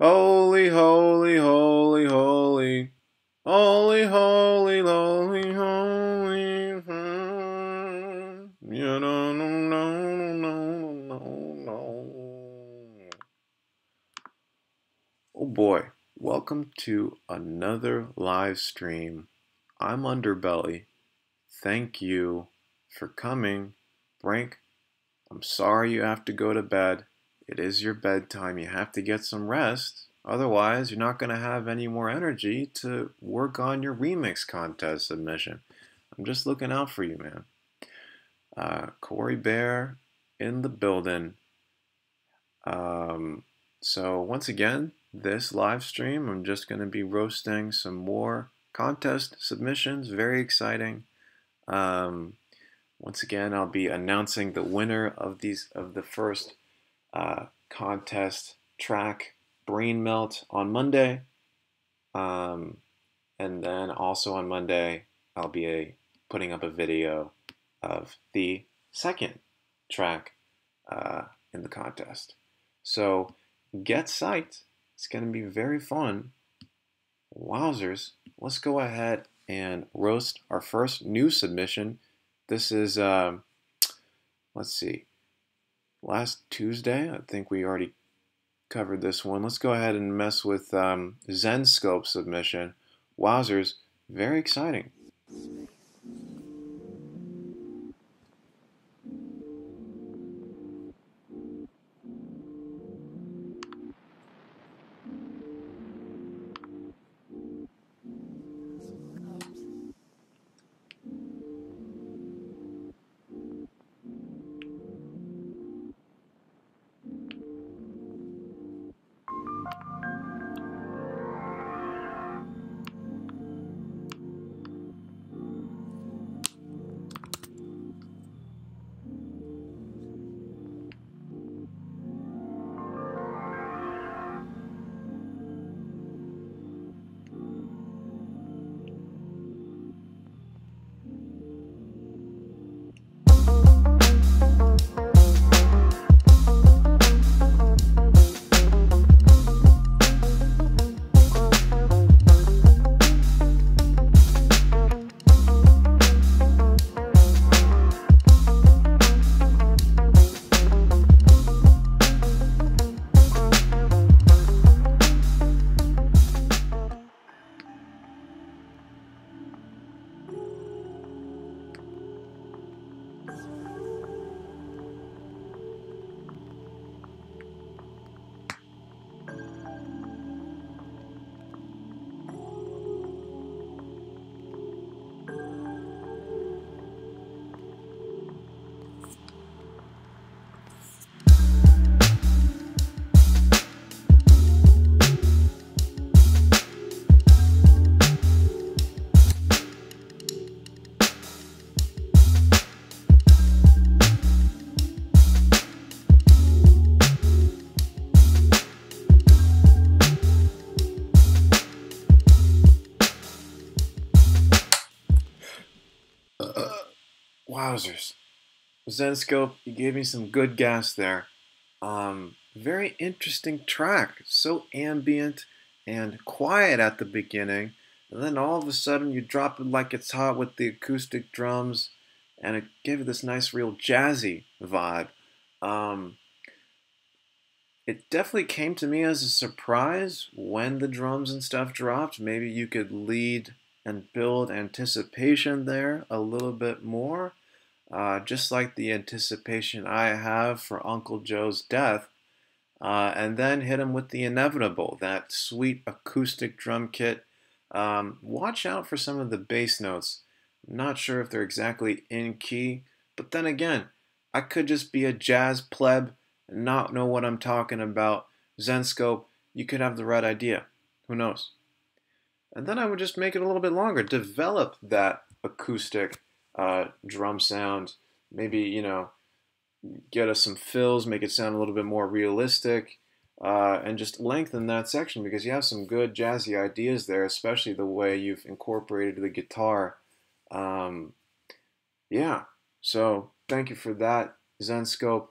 Holy, holy, holy, holy, holy, holy, holy, holy. You know, no, no, no, no, no. Oh boy, welcome to another live stream. I'm Underbelly. Thank you for coming. Frank, I'm sorry you have to go to bed. It is your bedtime. You have to get some rest. Otherwise, you're not going to have any more energy to work on your remix contest submission. I'm just looking out for you, man. Corey Bear in the building. Um, so once again, this live stream, I'm just going to be roasting some more contest submissions. Very exciting. Um, Once again, I'll be announcing the winner of the first contest track, Brain Melt, on Monday, um, and then also on Monday I'll be putting up a video of the second track in the contest. So get psyched! It's going to be very fun. Wowzers! Let's go ahead and roast our first new submission. This is let's see, last Tuesday. I think we already covered this one. Let's go ahead and mess with Zenscope submission. Wowzers, very exciting. Wowzers. Zenscope, you gave me some good gas there. Very interesting track. So ambient and quiet at the beginning. And then all of a sudden you drop it like it's hot with the acoustic drums. And it gave it this nice, real jazzy vibe. Um, it definitely came to me as a surprise when the drums and stuff dropped. Maybe you could lead and build anticipation there a little bit more. Just like the anticipation I have for Uncle Joe's death, and then hit him with the inevitable, that sweet acoustic drum kit. Watch out for some of the bass notes. I'm not sure if they're exactly in key, but then again, I could just be a jazz pleb and not know what I'm talking about. Zenscope, you could have the right idea. Who knows? And then I would just make it a little bit longer, develop that acoustic drum sound. Maybe, get us some fills, make it sound a little bit more realistic, and just lengthen that section because you have some good jazzy ideas there, especially the way you've incorporated the guitar. Um, yeah, so thank you for that, Zenscope.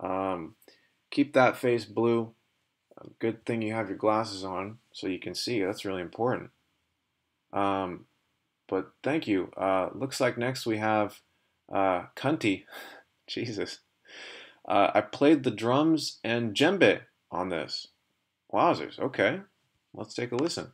Um, Keep that face blue. Good thing you have your glasses on so you can see. That's really important. But thank you. Looks like next we have Cunty. Jesus. I played the drums and djembe on this. Wowzers. Okay. Let's take a listen.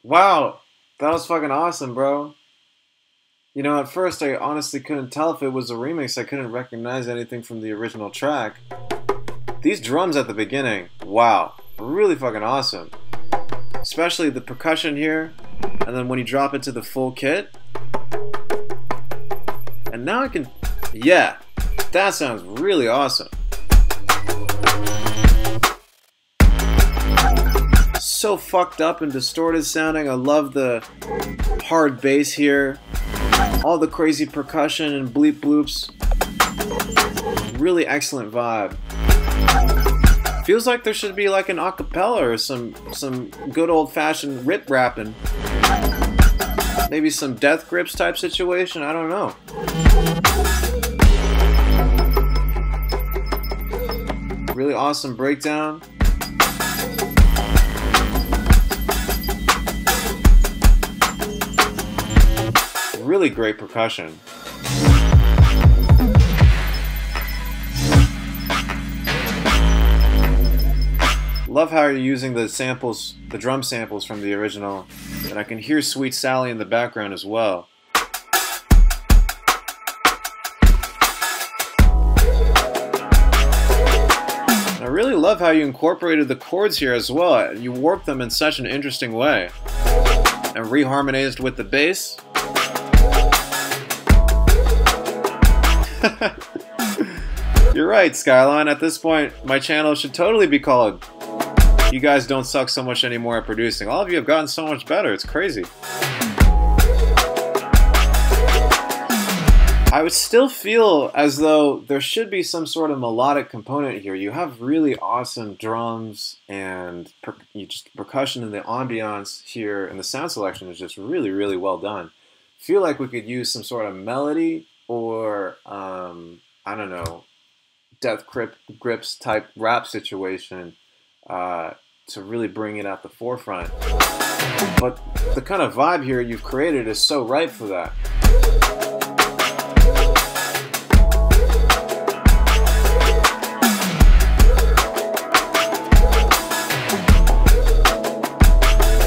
Wow, that was fucking awesome, bro. You know, at first I honestly couldn't tell if it was a remix. I couldn't recognize anything from the original track. These drums at the beginning, wow, really fucking awesome. Especially the percussion here, and then when you drop into the full kit. And now I can, yeah, that sounds really awesome. So fucked up and distorted sounding. I love the hard bass here. All the crazy percussion and bleep bloops. Really excellent vibe. Feels like there should be like an acapella or some good old-fashioned rip rapping. Maybe some Death Grips type situation, I don't know. Really awesome breakdown. Really great percussion. Love how you're using the samples, the drum samples from the original, and I can hear Sweet Sally in the background as well. really love how you incorporated the chords here as well. You warped them in such an interesting way. And reharmonized with the bass. You're right, Skyline. At this point, my channel should totally be called "You Guys Don't Suck So Much Anymore at Producing." All of you have gotten so much better. It's crazy. I would still feel as though there should be some sort of melodic component here. You have really awesome drums and percussion, and the ambiance here and the sound selection is just really, really well done. I feel like we could use some sort of melody or, I don't know, Death Grips type rap situation to really bring it at the forefront. But the kind of vibe here you've created is so right for that.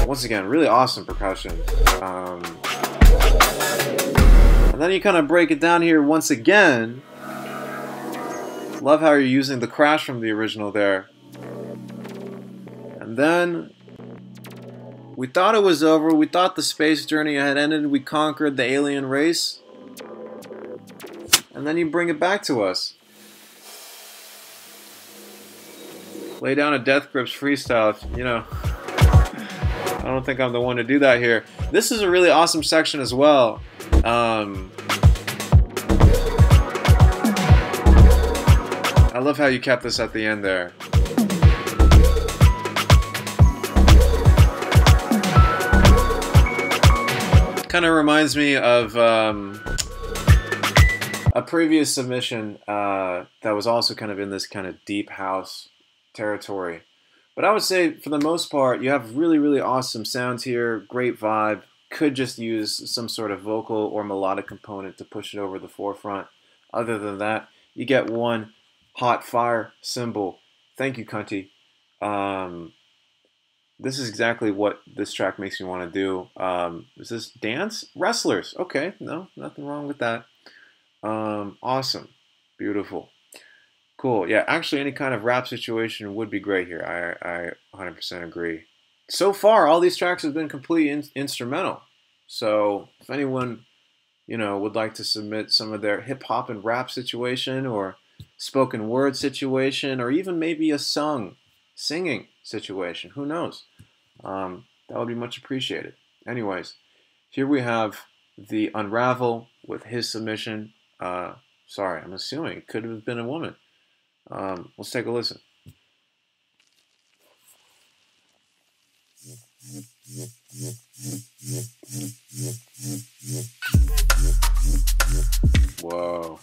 Once again, really awesome percussion. And then you kind of break it down here once again. Love how you're using the crash from the original there. And then we thought it was over. We thought the space journey had ended. We conquered the alien race. And then you bring it back to us. Lay down a Death Grips freestyle, you know. I don't think I'm the one to do that here. This is a really awesome section as well. I love how you kept this at the end there. Kind of reminds me of a previous submission that was also kind of in this kind of deep house territory. But I would say, for the most part, you have really, really awesome sounds here, great vibe. Could just use some sort of vocal or melodic component to push it over the forefront. Other than that, you get one hot fire cymbal. Thank you, Cunty. This is exactly what this track makes me want to do. Is this dance? Wrestlers. Okay, no, nothing wrong with that. Awesome. Beautiful. Cool. Yeah, actually any kind of rap situation would be great here. I 100% agree. So far, all these tracks have been completely instrumental. So if anyone, you know, would like to submit some of their hip hop and rap situation or spoken word situation or even maybe a singing situation, who knows? That would be much appreciated. Anyways, here we have the Unravel with his submission. Sorry, I'm assuming it could have been a woman. Let's take a listen. Whoa.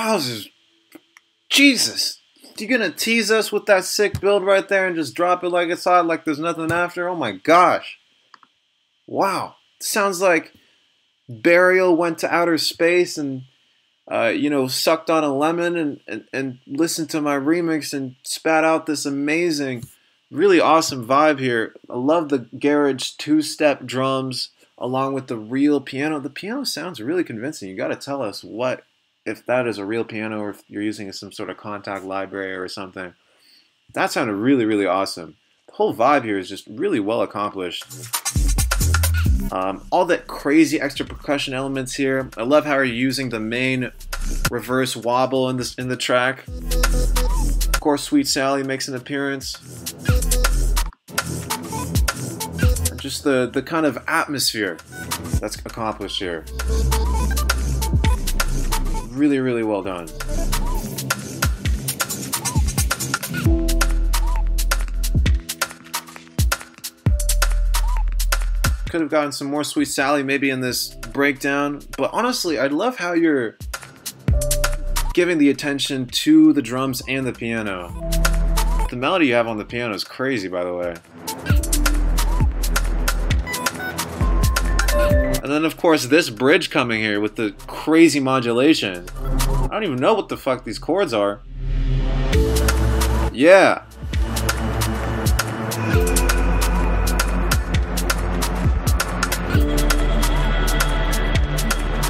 Wowzers. Jesus. You gonna tease us with that sick build right there and just drop it like it's hot, like there's nothing after? Oh my gosh. Wow. Sounds like Burial went to outer space and, you know, sucked on a lemon and listened to my remix and spat out this amazing, really awesome vibe here. I love the garage two-step drums along with the real piano. The piano sounds really convincing. You gotta tell us if that is a real piano or if you're using some sort of contact library or something. That sounded really, really awesome. The whole vibe here is just really well accomplished. All that crazy extra percussion elements here. I love how you're using the main reverse wobble in the track. Of course, Sweet Sally makes an appearance. Just the kind of atmosphere that's accomplished here. Really, really well done. Could have gotten some more Sweet Sally maybe in this breakdown, but honestly, I love how you're giving the attention to the drums and the piano. The melody you have on the piano is crazy, by the way. And then, of course, this bridge coming here with the crazy modulation. I don't even know what the fuck these chords are. Yeah.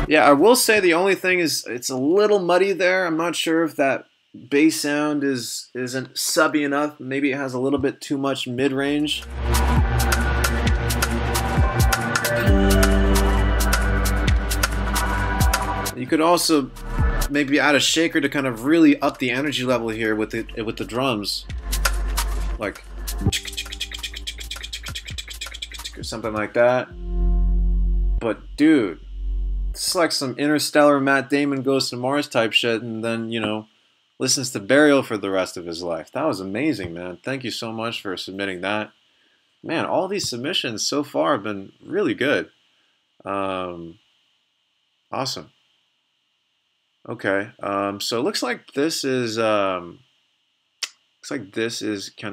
Yeah, I will say the only thing is it's a little muddy there. I'm not sure if that bass sound isn't subby enough. Maybe it has a little bit too much mid-range. You could also maybe add a shaker to kind of really up the energy level here with the drums, like or something like that. But dude, it's like some Interstellar Matt Damon Goes to Mars type shit, and then, you know, listens to Burial for the rest of his life. That was amazing, man. Thank you so much for submitting that. Man, all these submissions so far have been really good. Awesome. Okay, so it looks like this is kind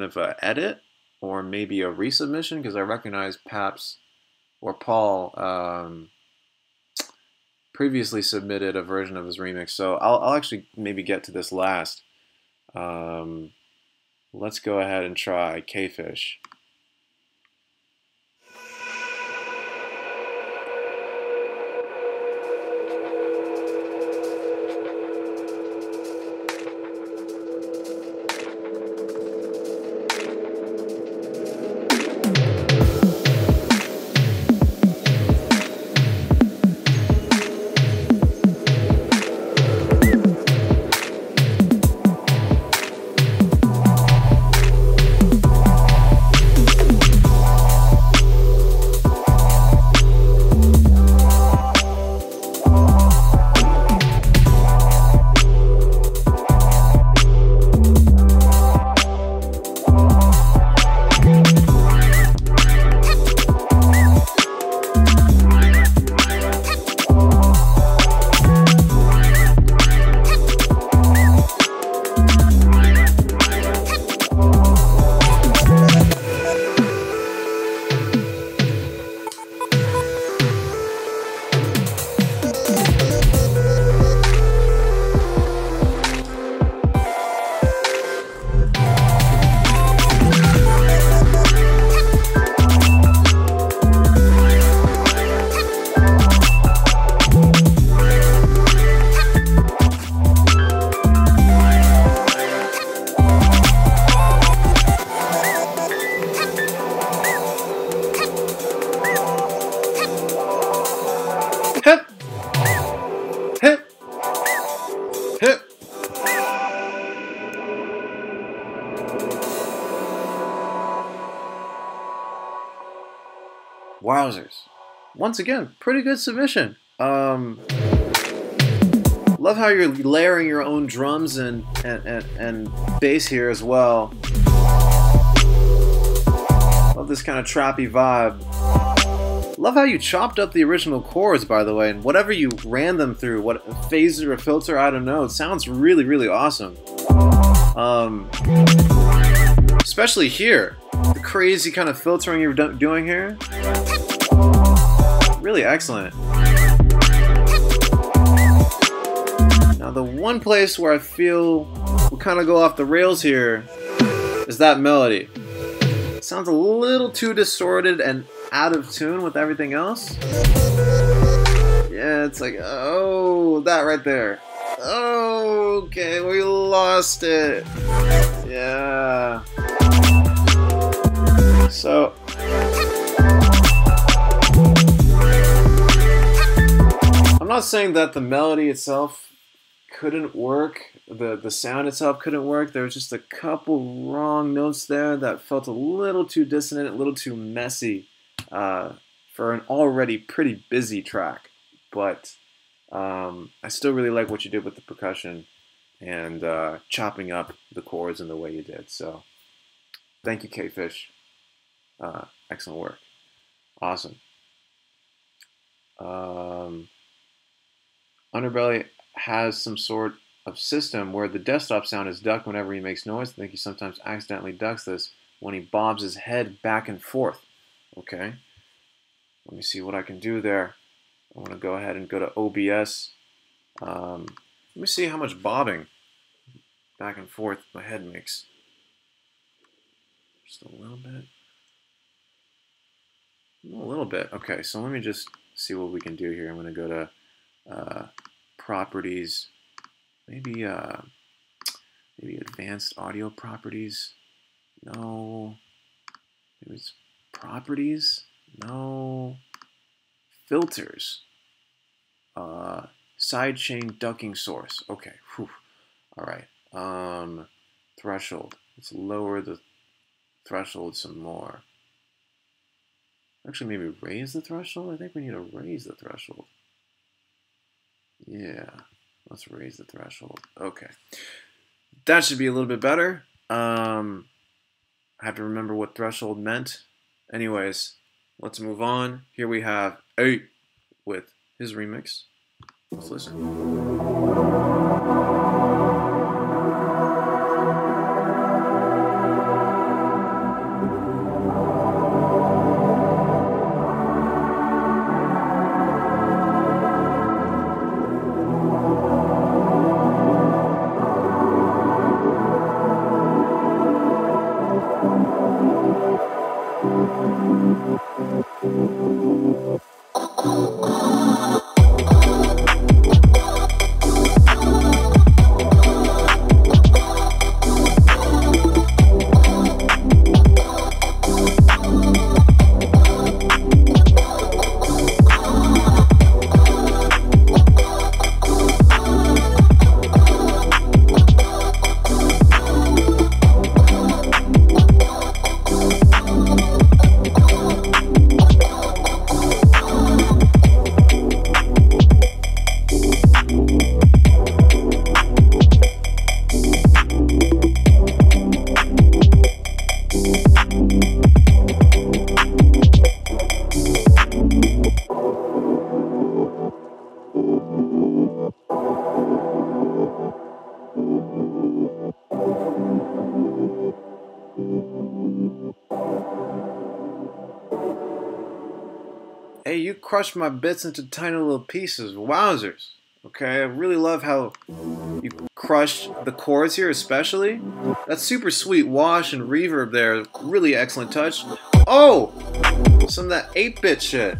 of an edit or maybe a resubmission, because I recognize Paps or Paul previously submitted a version of his remix. So I'll actually maybe get to this last. Let's go ahead and try K-Fish. Wowzers. Once again, pretty good submission. Love how you're layering your own drums and bass here as well. Love this kind of trappy vibe. Love how you chopped up the original chords, by the way, and whatever you ran them through, what phaser or filter, I don't know, it sounds really, really awesome. Especially here, the crazy kind of filtering you're doing here, really excellent. Now the one place where I feel we'll kind of go off the rails here is that melody. It sounds a little too distorted and out of tune with everything else. Yeah, it's like, oh, that right there. Oh, okay, we lost it. Yeah. So I'm not saying that the melody itself couldn't work, the sound itself couldn't work. There was just a couple wrong notes there that felt a little too dissonant, a little too messy for an already pretty busy track. But I still really like what you did with the percussion and chopping up the chords in the way you did. So thank you, K-Fish. Excellent work. Awesome. Underbelly has some sort of system where the desktop sound is ducked whenever he makes noise. I think he sometimes accidentally ducks this when he bobs his head back and forth. Okay, let me see what I can do there. I want to go ahead and go to OBS. Let me see how much bobbing back and forth my head makes. Just a little bit. A little bit. Okay, so let me just see what we can do here. I'm going to go to properties, maybe advanced audio properties. No. Maybe it's properties. No. Filters. Sidechain ducking source. Okay. Whew. All right. Threshold. Let's lower the threshold some more. Actually, maybe raise the threshold? I think we need to raise the threshold. Yeah, let's raise the threshold. Okay. That should be a little bit better. I have to remember what threshold meant. Anyways, let's move on. Here we have 8 with his remix. Let's listen. Hey, you crushed my bits into tiny little pieces. Wowzers. Okay, I really love how you crushed the chords here especially. That's super sweet wash and reverb there. Really excellent touch. Oh! Some of that 8-bit shit.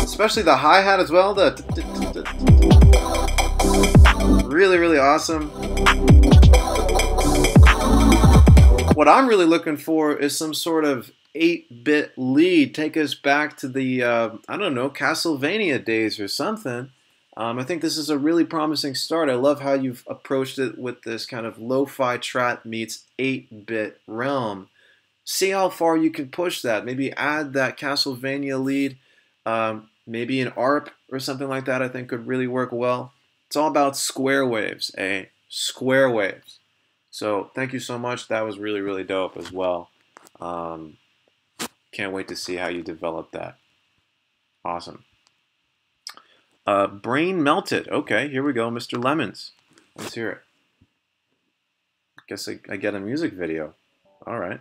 Especially the hi-hat as well. Really, really awesome. What I'm really looking for is some sort of 8-bit lead. Take us back to the, I don't know, Castlevania days or something. I think this is a really promising start. I love how you've approached it with this kind of lo-fi trap meets 8-bit realm. See how far you can push that. Maybe add that Castlevania lead. Maybe an ARP or something like that I think could really work well. It's all about square waves, eh? Square waves. So thank you so much. That was really, really dope as well. Can't wait to see how you develop that. Awesome. Brain Melted. Okay, here we go, Mr. Lemons. Let's hear it. Guess I get a music video. All right.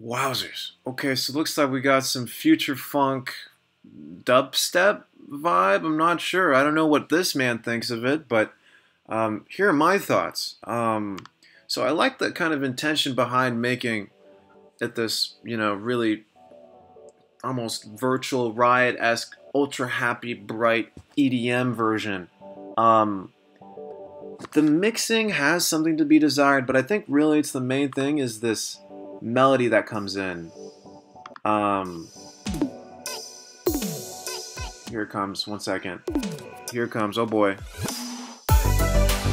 Wowzers. Okay, so it looks like we got some future funk dubstep vibe. I'm not sure. I don't know what this man thinks of it, but here are my thoughts. So I like the kind of intention behind making it this, you know, really almost virtual riot-esque, ultra happy, bright EDM version. The mixing has something to be desired, but I think really it's the main thing is this melody that comes in. Here it comes. 1 second. Here it comes. Oh boy.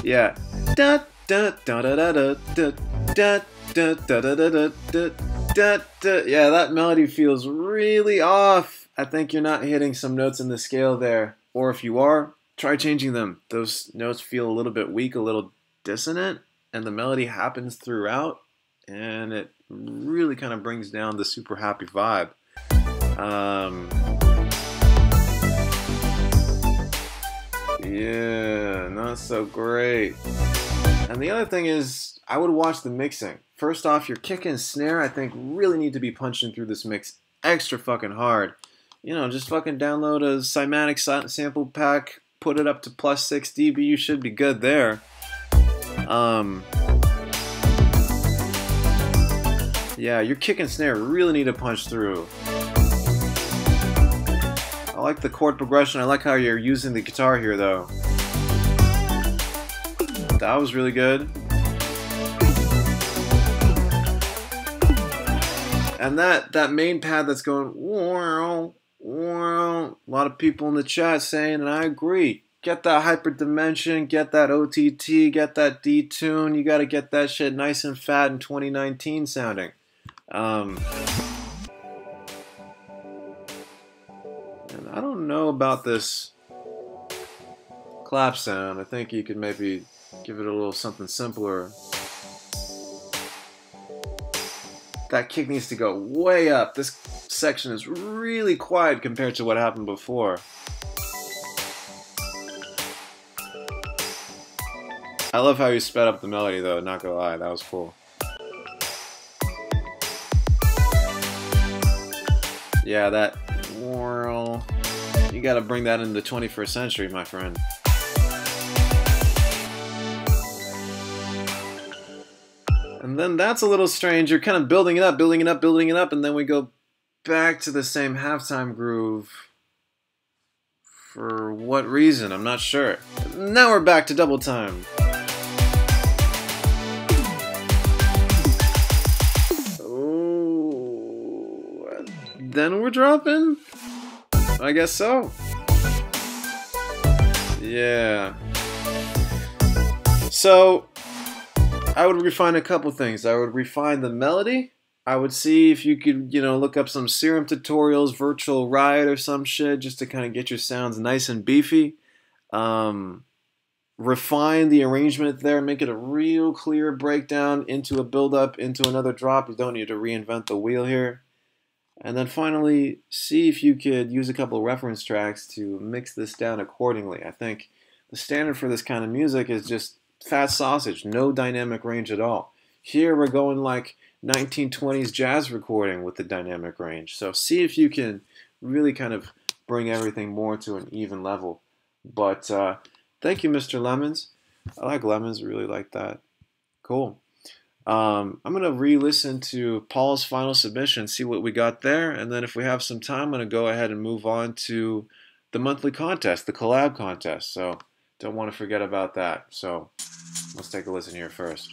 Yeah. Da da da da da da da da da da da da da da. Yeah, that melody feels really off. I think you're not hitting some notes in the scale there, or if you are, try changing them. Those notes feel a little bit weak, a little dissonant, and the melody happens throughout, and it really kind of brings down the super happy vibe. Yeah, not so great. And the other thing is, I would watch the mixing. First off, your kick and snare, I think, really need to be punching through this mix extra fucking hard. You know, just fucking download a Cymatic sample pack, put it up to plus 6 dB, you should be good there. Yeah, your kick and snare really need to punch through. I like the chord progression. I like how you're using the guitar here, though. That was really good. And that main pad that's going, wow, wow. A lot of people in the chat saying, and I agree. Get that hyperdimension, get that OTT, get that detune. You got to get that shit nice and fat and 2019 sounding. And I don't know about this clap sound. I think you could maybe give it a little something simpler. That kick needs to go way up. This section is really quiet compared to what happened before. I love how you sped up the melody though, not gonna lie, that was cool. Yeah, that whirl. You gotta bring that into the 21st century, my friend. And then that's a little strange. You're kind of building it up, building it up, building it up, and then we go back to the same halftime groove. For what reason? I'm not sure. Now we're back to double time. Oh, then we're dropping? I guess so. Yeah. So I would refine a couple things. I would refine the melody. I would see if you could, look up some Serum tutorials, Virtual Riot or some shit, just to kind of get your sounds nice and beefy. Refine the arrangement there, make it a real clear breakdown into a build-up, into another drop. You don't need to reinvent the wheel here. And then finally, see if you could use a couple of reference tracks to mix this down accordingly. I think the standard for this kind of music is just fat sausage, no dynamic range at all. Here we're going like 1920s jazz recording with the dynamic range. So see if you can really kind of bring everything more to an even level. But thank you, Mr. Lemons. I like Lemons, really like that. Cool. I'm going to re-listen to Paul's final submission, see what we got there, and then if we have some time, I'm going to go ahead and move on to the monthly contest, the collab contest. So don't want to forget about that. So let's take a listen here first.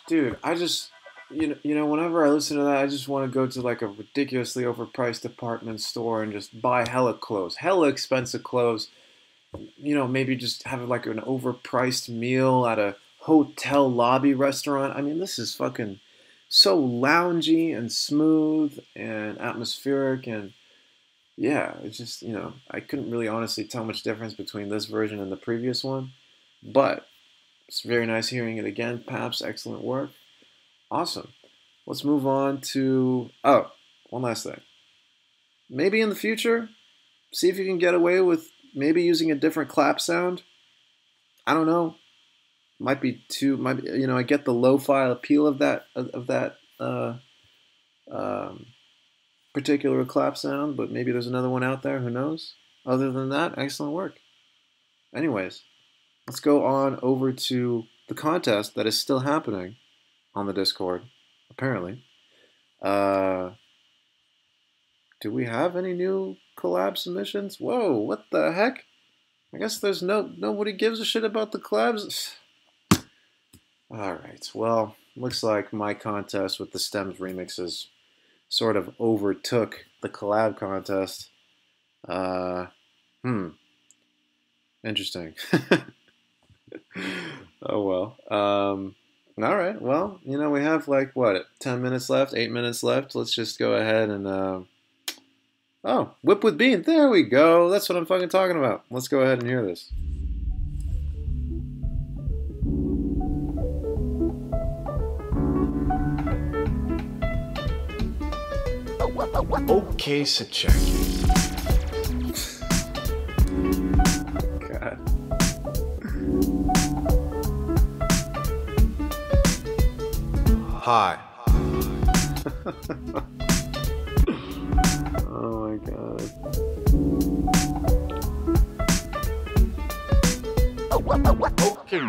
dude, I just whenever I listen to that, I just want to go to like a ridiculously overpriced department store and just buy hella clothes, hella expensive clothes. Maybe just have like an overpriced meal at a hotel lobby restaurant. I mean, this is fucking so loungy and smooth and atmospheric, and yeah, it's just, I couldn't really honestly tell much difference between this version and the previous one, but it's very nice hearing it again. Paps, excellent work. Awesome. Let's move on to, oh, one last thing. Maybe in the future, see if you can get away with maybe using a different clap sound. I don't know. Might be I get the lo-fi appeal of that particular clap sound, but maybe there's another one out there, who knows? Other than that, excellent work. Anyways, let's go on over to the contest that is still happening on the Discord, apparently. Do we have any new collab submissions? Whoa, what the heck? I guess there's nobody gives a shit about the collabs. Alright, well, looks like my contest with the Stems remixes sort of overtook the collab contest. Interesting. Oh well. Alright, well, we have like, what, 10 minutes left, 8 minutes left. Let's just go ahead and, oh, Whip with Bean. There we go. That's what I'm fucking talking about. Let's go ahead and hear this. Okay, Sacheki. God. Hi. Oh my God. Okay.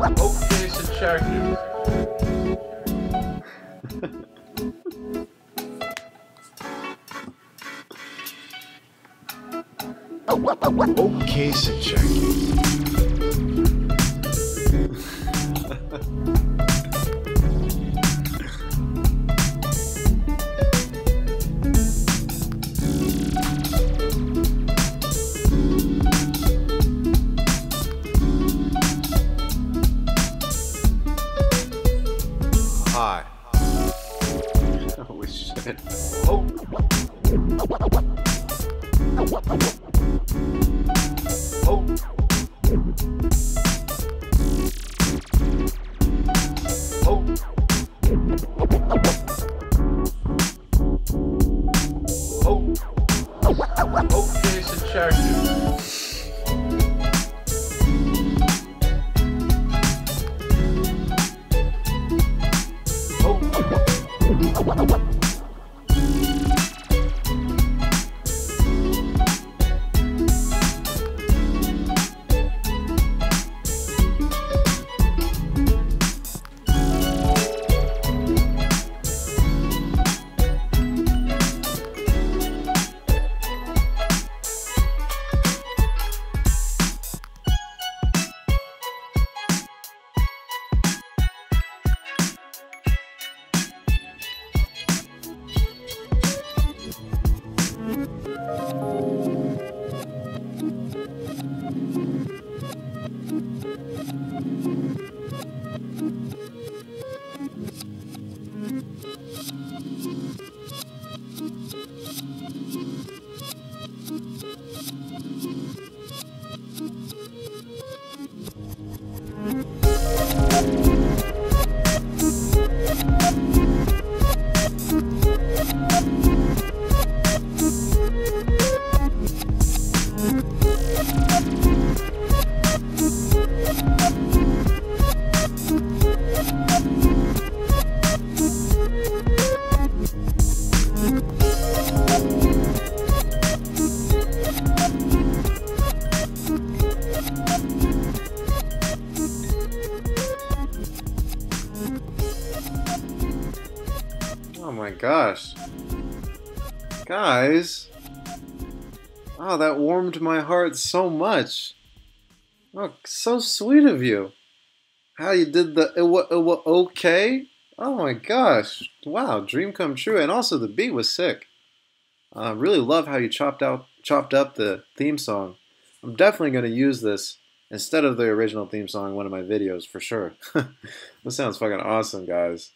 Okay, so check you. Okay, so check you. Hi. Holy shit. Oh. Oh. Oh. Oh. Okay, so check you. Oh my gosh. Guys. Oh, that warmed my heart so much. Oh, so sweet of you. How you did the okay? Oh my gosh. Wow, dream come true. And also the beat was sick. I really love how you chopped up the theme song. I'm definitely going to use this instead of the original theme song in one of my videos for sure. This sounds fucking awesome, guys.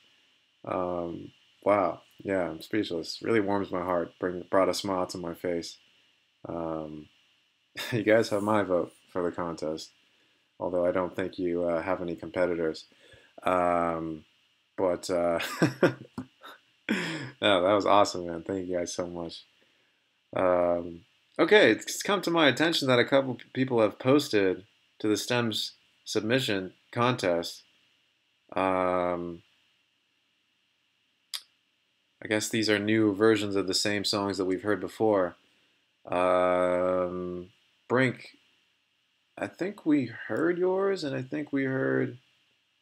Um, wow. Yeah, I'm speechless. Really warms my heart. Brought a smile to my face. Um, you guys have my vote for the contest, although I don't think you have any competitors. Um, but no, that was awesome, man. Thank you guys so much. Um, okay, it's come to my attention that a couple people have posted to the STEMS submission contest. I guess these are new versions of the same songs that we've heard before. Brink, I think we heard yours, and I think we heard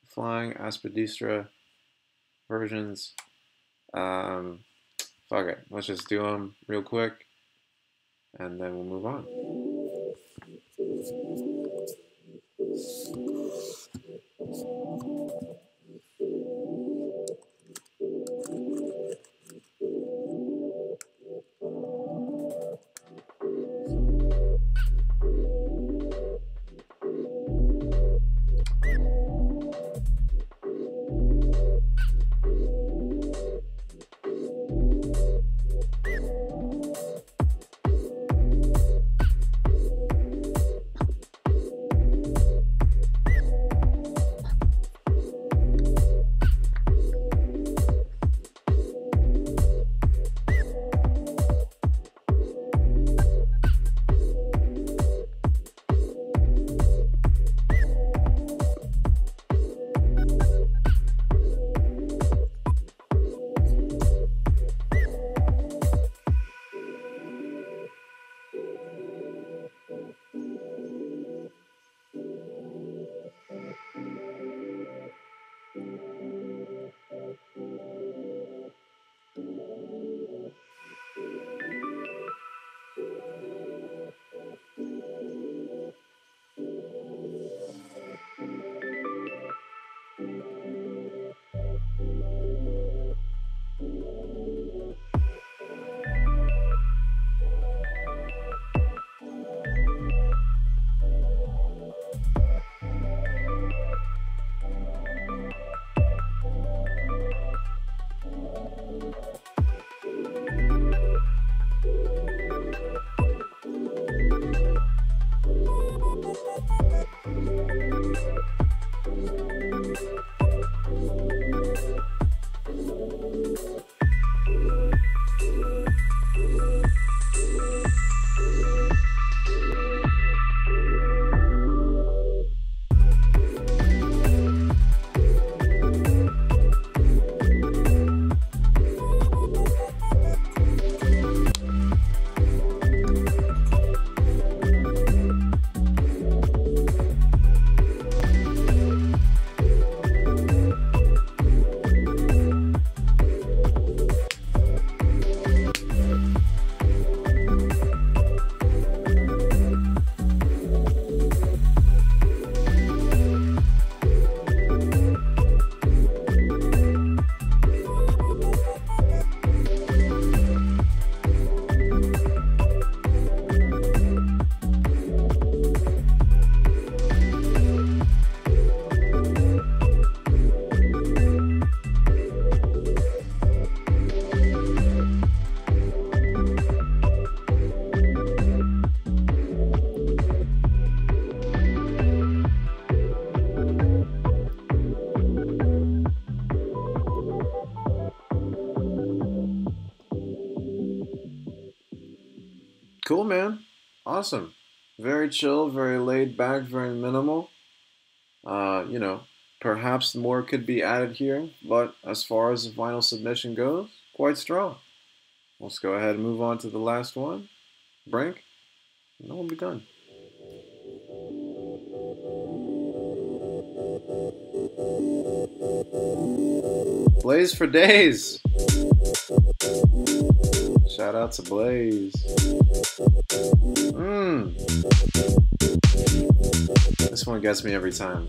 Flying Aspidistra versions. Fuck it, let's just do them real quick, and then we'll move on. Cool, man. Awesome. Very chill, very laid back, very minimal. You know, perhaps more could be added here, but as far as the final submission goes, quite strong. Let's go ahead and move on to the last one. Brink, and then we'll be done. Blaze for days. Shout out to Blaze. This one gets me every time.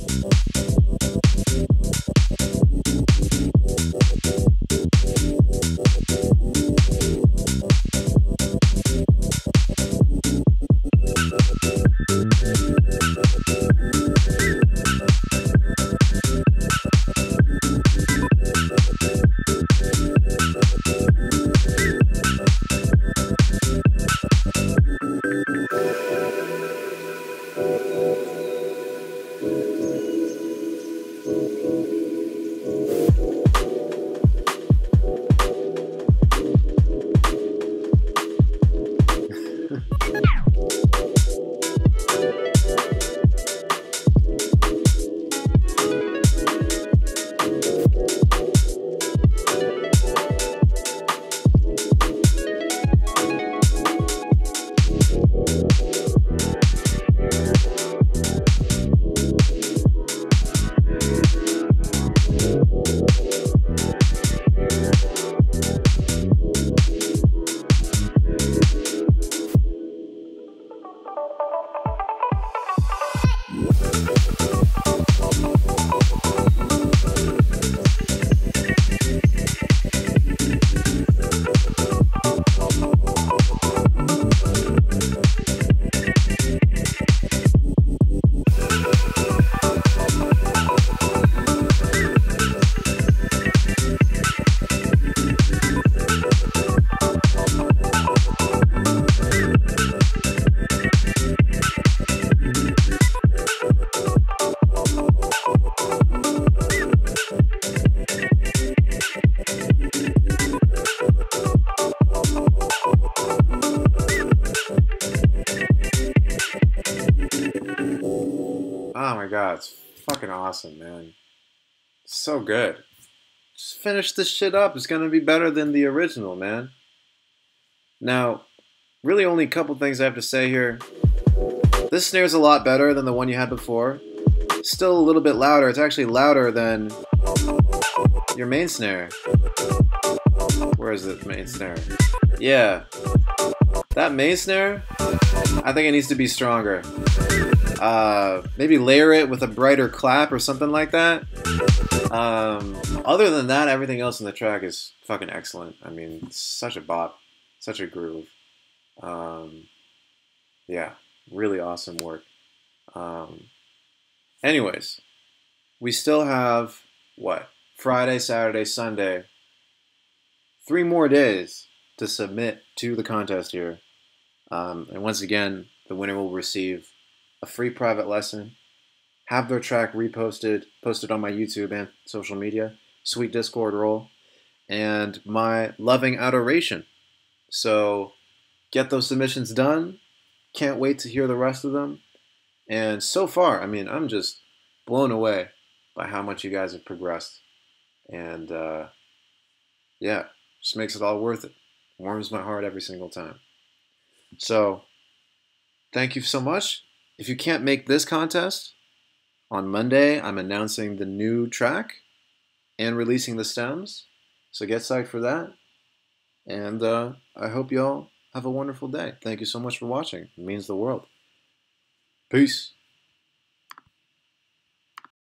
Oh my god, it's fucking awesome, man. So good. Just finish this shit up. It's gonna be better than the original, man. Now, really only a couple things I have to say here. This snare's a lot better than the one you had before. Still a little bit louder. It's actually louder than your main snare. Where is the main snare? Yeah. That main snare, I think it needs to be stronger. Maybe layer it with a brighter clap or something like that. Other than that, everything else in the track is fucking excellent. I mean, it's such a bop, such a groove. Yeah, really awesome work. Anyways, we still have, what, Friday, Saturday, Sunday, 3 more days to submit to the contest here. And once again, the winner will receive a free private lesson, have their track reposted, posted on my YouTube and social media, sweet Discord role, and my loving adoration. So get those submissions done. Can't wait to hear the rest of them. And so far, I mean, I'm just blown away by how much you guys have progressed. And yeah, just makes it all worth it. Warms my heart every single time. So thank you so much. If you can't make this contest, on Monday I'm announcing the new track and releasing the stems. So get psyched for that. And I hope y'all have a wonderful day. Thank you so much for watching. It means the world. Peace.